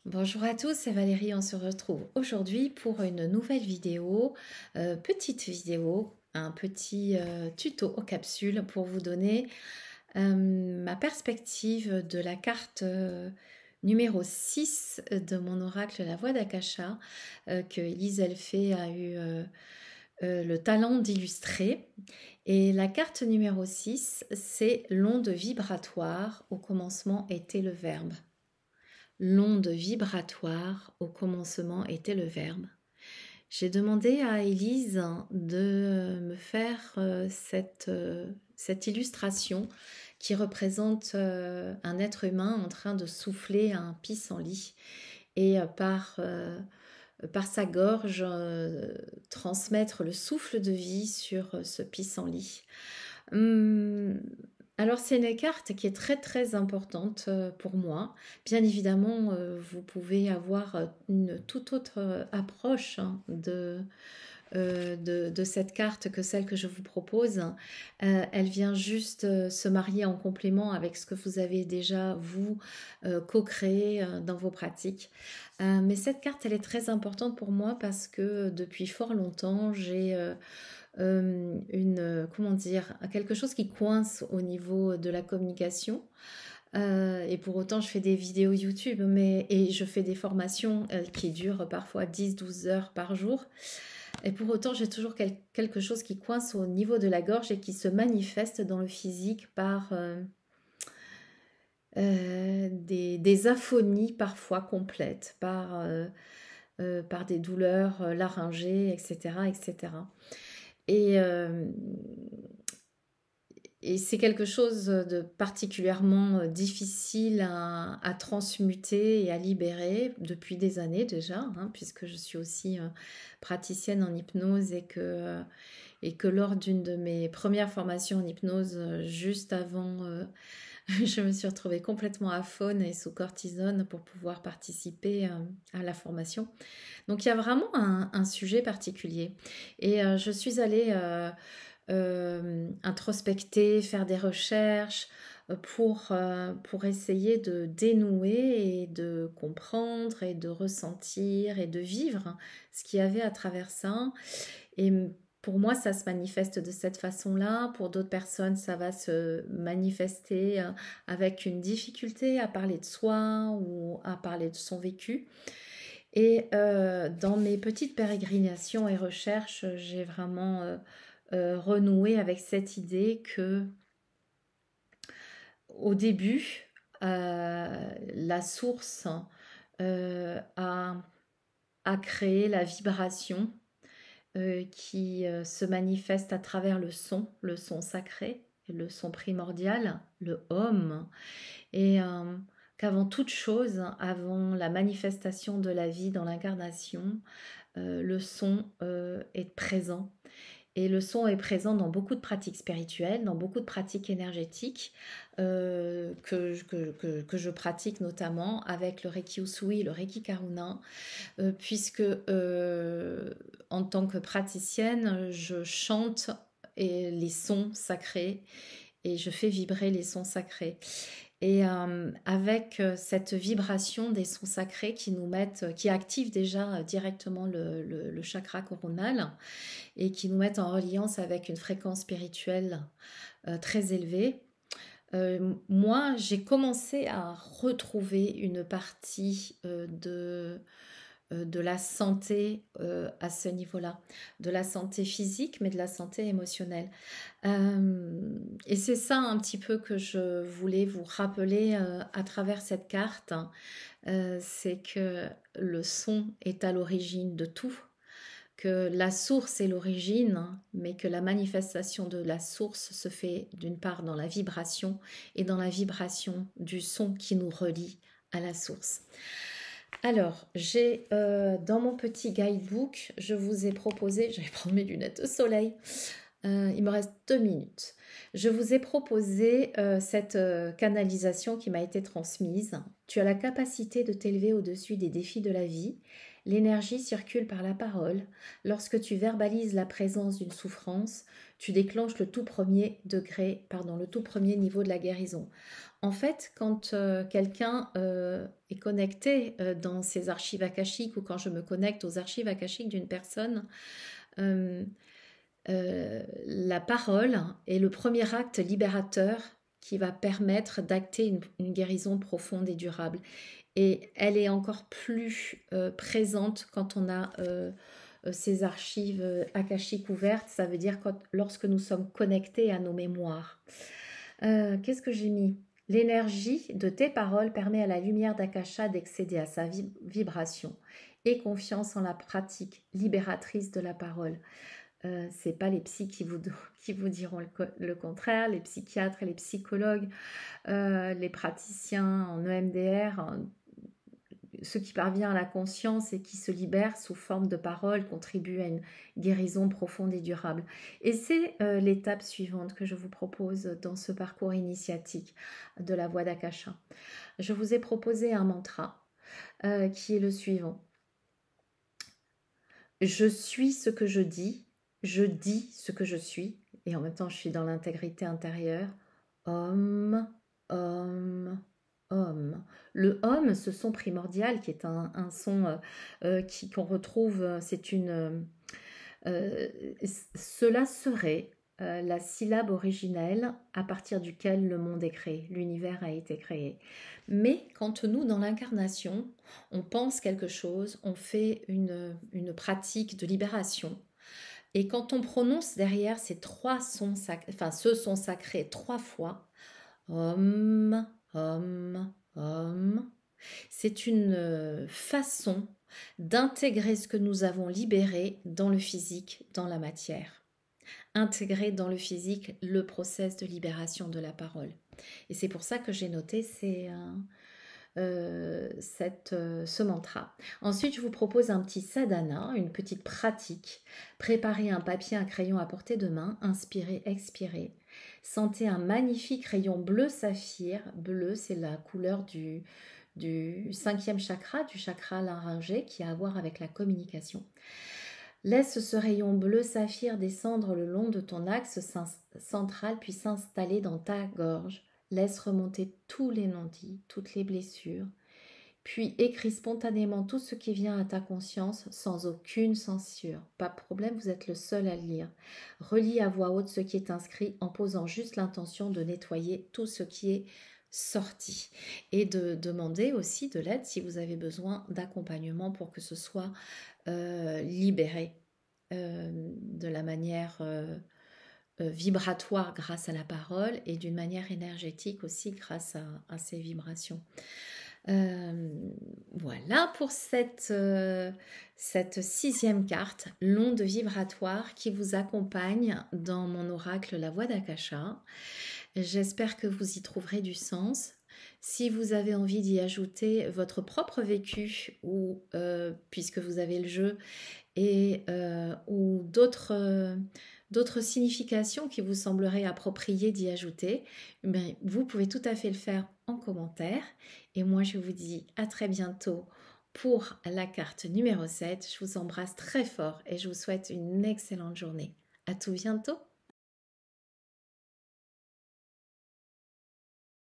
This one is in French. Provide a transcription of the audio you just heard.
Bonjour à tous, c'est Valérie, on se retrouve aujourd'hui pour une nouvelle vidéo, petite vidéo, un petit tuto aux capsules pour vous donner ma perspective de la carte numéro 6 de mon oracle La Voix d'Akasha que Elise Elfé a eu le talent d'illustrer. Et la carte numéro 6, c'est l'onde vibratoire, au commencement était le verbe. L'onde vibratoire, au commencement, était le verbe. J'ai demandé à Élise de me faire cette illustration qui représente un être humain en train de souffler un pissenlit et par sa gorge transmettre le souffle de vie sur ce pissenlit. Hum, alors c'est une carte qui est très très importante pour moi. Bien évidemment, vous pouvez avoir une toute autre approche hein, de cette carte que celle que je vous propose. Elle vient juste se marier en complément avec ce que vous avez déjà, vous, co-créé dans vos pratiques. Mais cette carte, elle est très importante pour moi parce que depuis fort longtemps, j'ai comment dire, quelque chose qui coince au niveau de la communication. Et pour autant, je fais des vidéos YouTube et je fais des formations qui durent parfois 10-12 heures par jour. Et pour autant, j'ai toujours quelque chose qui coince au niveau de la gorge et qui se manifeste dans le physique par des aphonies parfois complètes, par des douleurs laryngées, etc. etc. Et, euh, et c'est quelque chose de particulièrement difficile à transmuter et à libérer depuis des années déjà, hein, puisque je suis aussi praticienne en hypnose et que lors d'une de mes premières formations en hypnose, juste avant, je me suis retrouvée complètement aphone et sous cortisone pour pouvoir participer à la formation. Donc il y a vraiment un sujet particulier. Et je suis allée introspecter, faire des recherches pour essayer de dénouer et de comprendre et de ressentir et de vivre ce qu'il y avait à travers ça. Et pour moi, ça se manifeste de cette façon-là. Pour d'autres personnes, ça va se manifester avec une difficulté à parler de soi ou à parler de son vécu. Et dans mes petites pérégrinations et recherches, j'ai vraiment renoué avec cette idée que au début, la source a créé la vibration qui se manifeste à travers le son sacré, le son primordial, le Om, et qu'avant toute chose, avant la manifestation de la vie dans l'incarnation, le son est présent. Et le son est présent dans beaucoup de pratiques spirituelles, dans beaucoup de pratiques énergétiques que je pratique notamment avec le Reiki Usui et le Reiki Karuna, puisque en tant que praticienne, je chante les sons sacrés et je fais vibrer les sons sacrés. Et avec cette vibration des sons sacrés qui activent déjà directement le chakra coronal et qui nous mettent en reliance avec une fréquence spirituelle très élevée, moi j'ai commencé à retrouver une partie de la santé à ce niveau-là, de la santé physique, mais de la santé émotionnelle. Et c'est ça un petit peu que je voulais vous rappeler à travers cette carte, hein. C'est que le son est à l'origine de tout, que la source est l'origine, hein, mais que la manifestation de la source se fait d'une part dans la vibration et dans la vibration du son qui nous relie à la source. Alors, j'ai dans mon petit guidebook, je vous ai proposé, je vais prendre mes lunettes de soleil, il me reste 2 minutes. Je vous ai proposé cette canalisation qui m'a été transmise. Tu as la capacité de t'élever au-dessus des défis de la vie. L'énergie circule par la parole. Lorsque tu verbalises la présence d'une souffrance, tu déclenches le tout premier degré, pardon, le tout premier niveau de la guérison. En fait, quand quelqu'un est connecté dans ses archives akashiques ou quand je me connecte aux archives akashiques d'une personne, euh, la parole est le premier acte libérateur qui va permettre d'acter une guérison profonde et durable. Et elle est encore plus présente quand on a ces archives akashiques ouvertes. Ça veut dire lorsque nous sommes connectés à nos mémoires. Qu'est-ce que j'ai mis? L'énergie de tes paroles permet à la lumière d'Akasha d'accéder à sa vibration et confiance en la pratique libératrice de la parole. C'est pas les psys qui vous diront le contraire, les psychiatres et les psychologues, les praticiens en EMDR, ceux qui parviennent à la conscience et qui se libèrent sous forme de paroles contribuent à une guérison profonde et durable. Et c'est l'étape suivante que je vous propose dans ce parcours initiatique de la voie d'Akasha. Je vous ai proposé un mantra qui est le suivant. Je suis ce que je dis ce que je suis, et en même temps je suis dans l'intégrité intérieure. Om, Om, Om. Le Om, ce son primordial qui est un son qu'on retrouve, cela serait la syllabe originelle à partir duquel le monde est créé, l'univers a été créé. Mais quand nous, dans l'incarnation, on pense quelque chose, on fait une pratique de libération, et quand on prononce derrière ces trois sons sacrés, enfin ce son sacré 3 fois, Om, Om, Om, c'est une façon d'intégrer ce que nous avons libéré dans le physique, dans la matière. Intégrer dans le physique le process de libération de la parole. Et c'est pour ça que j'ai noté ce mantra. Ensuite, je vous propose un petit sadhana, une petite pratique. Préparez un papier, un crayon à portée de main, inspirez, expirez. Sentez un magnifique rayon bleu saphir. Bleu, c'est la couleur du 5e chakra, du chakra laryngé, qui a à voir avec la communication. Laisse ce rayon bleu saphir descendre le long de ton axe central, puis s'installer dans ta gorge. Laisse remonter tous les non-dits, toutes les blessures. Puis écris spontanément tout ce qui vient à ta conscience sans aucune censure. Pas de problème, vous êtes le seul à le lire. Relis à voix haute ce qui est inscrit en posant juste l'intention de nettoyer tout ce qui est sorti. Et de demander aussi de l'aide si vous avez besoin d'accompagnement pour que ce soit libéré de la manière vibratoire grâce à la parole et d'une manière énergétique aussi grâce à ces vibrations. Voilà pour cette 6e carte, l'onde vibratoire qui vous accompagne dans mon oracle La Voie d'Akasha. J'espère que vous y trouverez du sens. Si vous avez envie d'y ajouter votre propre vécu ou puisque vous avez le jeu et ou d'autres significations qui vous sembleraient appropriées d'y ajouter, vous pouvez tout à fait le faire en commentaire. Et moi, je vous dis à très bientôt pour la carte numéro 7. Je vous embrasse très fort et je vous souhaite une excellente journée. À tout bientôt.